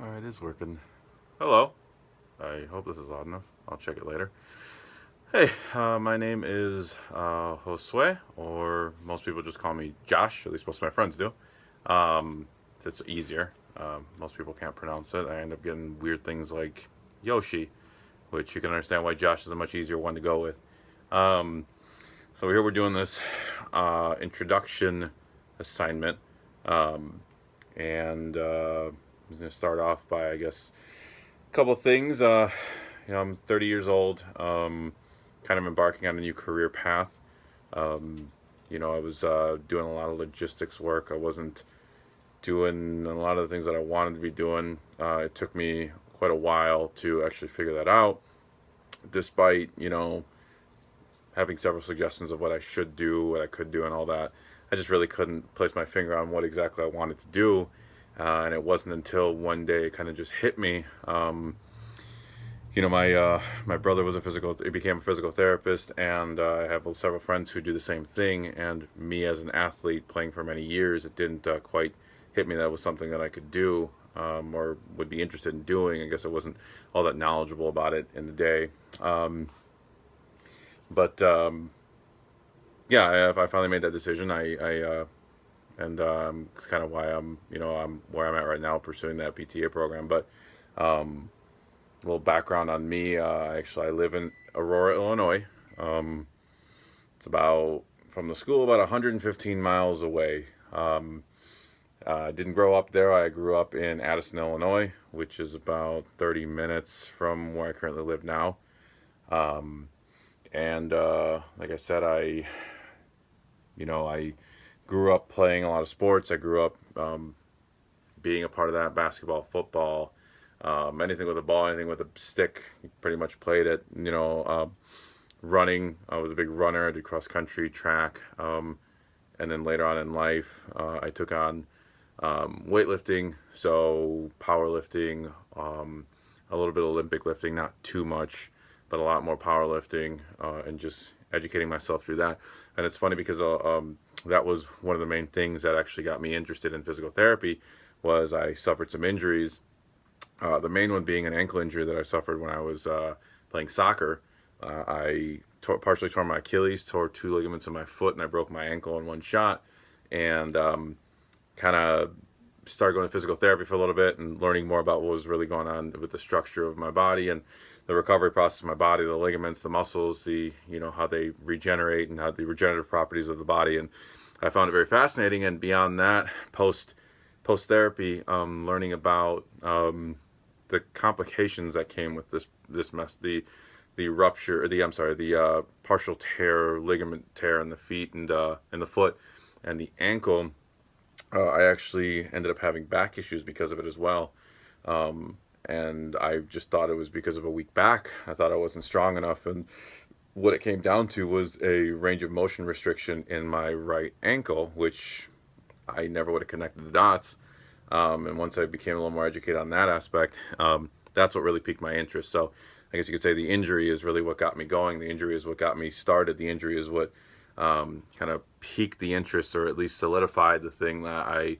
Alright, it is working. Hello. I hope this is loud enough. I'll check it later. Hey, my name is Josue, or most people just call me Josh. At least most of my friends do. Um, it's easier. Most people can't pronounce it. I end up getting weird things like Yoshi, which you can understand why Josh is a much easier one to go with. Um, so here we're doing this introduction assignment, um, and I'm going to start off by, I guess, a couple of things. I'm 30 years old, kind of embarking on a new career path. Um, I was doing a lot of logistics work. I wasn't doing a lot of the things that I wanted to be doing. It took me quite a while to actually figure that out, despite, having several suggestions of what I should do, what I could do, and all that. I just really couldn't place my finger on what exactly I wanted to do. And it wasn't until one day it kind of just hit me. My brother was he became a physical therapist, and I have several friends who do the same thing. And me as an athlete playing for many years, it didn't quite hit me that was something that I could do, or would be interested in doing. I guess I wasn't all that knowledgeable about it in the day. But yeah, I finally made that decision. And it's kind of why I'm where I'm at right now, pursuing that PTA program. But um, a little background on me. I live in Aurora, Illinois. Um, it's about from the school about 115 miles away. I didn't grow up there. I grew up in Addison, Illinois, which is about 30 minutes from where I currently live now. Um, and like I said, I grew up playing a lot of sports. I grew up being a part of that: basketball, football, anything with a ball, anything with a stick. Pretty much played it. Running. I was a big runner. I did cross country, track, and then later on in life, I took on weightlifting, so powerlifting, a little bit of Olympic lifting, not too much, but a lot more powerlifting, and just educating myself through that. And it's funny because that was one of the main things that actually got me interested in physical therapy. Was I suffered some injuries, the main one being an ankle injury that I suffered when I was playing soccer. Partially tore my Achilles, tore two ligaments in my foot, and I broke my ankle in one shot. And kind of started going to physical therapy for a little bit and learning more about what was really going on with the structure of my body and the recovery process of my body, the ligaments, the muscles, how they regenerate and how the regenerative properties of the body. And I found it very fascinating. And beyond that, post therapy, learning about the complications that came with this mess, the rupture, or the partial tear, ligament tear in the feet and in the foot and the ankle. I actually ended up having back issues because of it as well. And I just thought it was because of a weak back. I thought I wasn't strong enough. And what it came down to was a range of motion restriction in my right ankle, which I never would have connected the dots. And once I became a little more educated on that aspect, that's what really piqued my interest. So I guess you could say the injury is really what got me going. The injury is what got me started. The injury is what kind of piqued the interest, or at least solidified the thing that I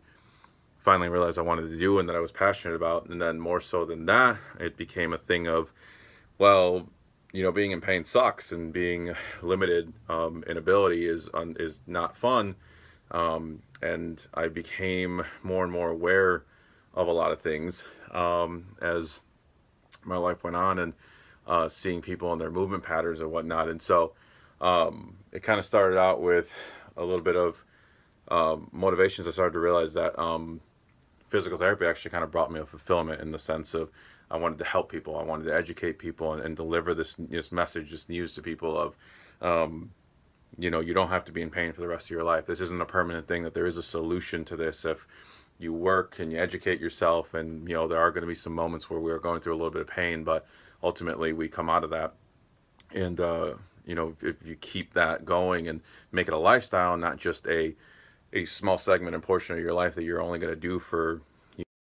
finally realized I wanted to do and that I was passionate about. And then more so than that, it became a thing of, well, being in pain sucks, and being limited in ability is not fun. And I became more and more aware of a lot of things as my life went on, and seeing people and their movement patterns and whatnot. And so it kind of started out with a little bit of motivations. I started to realize that physical therapy actually kind of brought me a fulfillment, in the sense of I wanted to help people. I wanted to educate people and deliver this message, this news to people of, you don't have to be in pain for the rest of your life. This isn't a permanent thing, that there is a solution to this if you work and you educate yourself. And, there are going to be some moments where we're going through a little bit of pain, but ultimately we come out of that. And, if you keep that going and make it a lifestyle, not just a small segment and portion of your life that you're only going to do for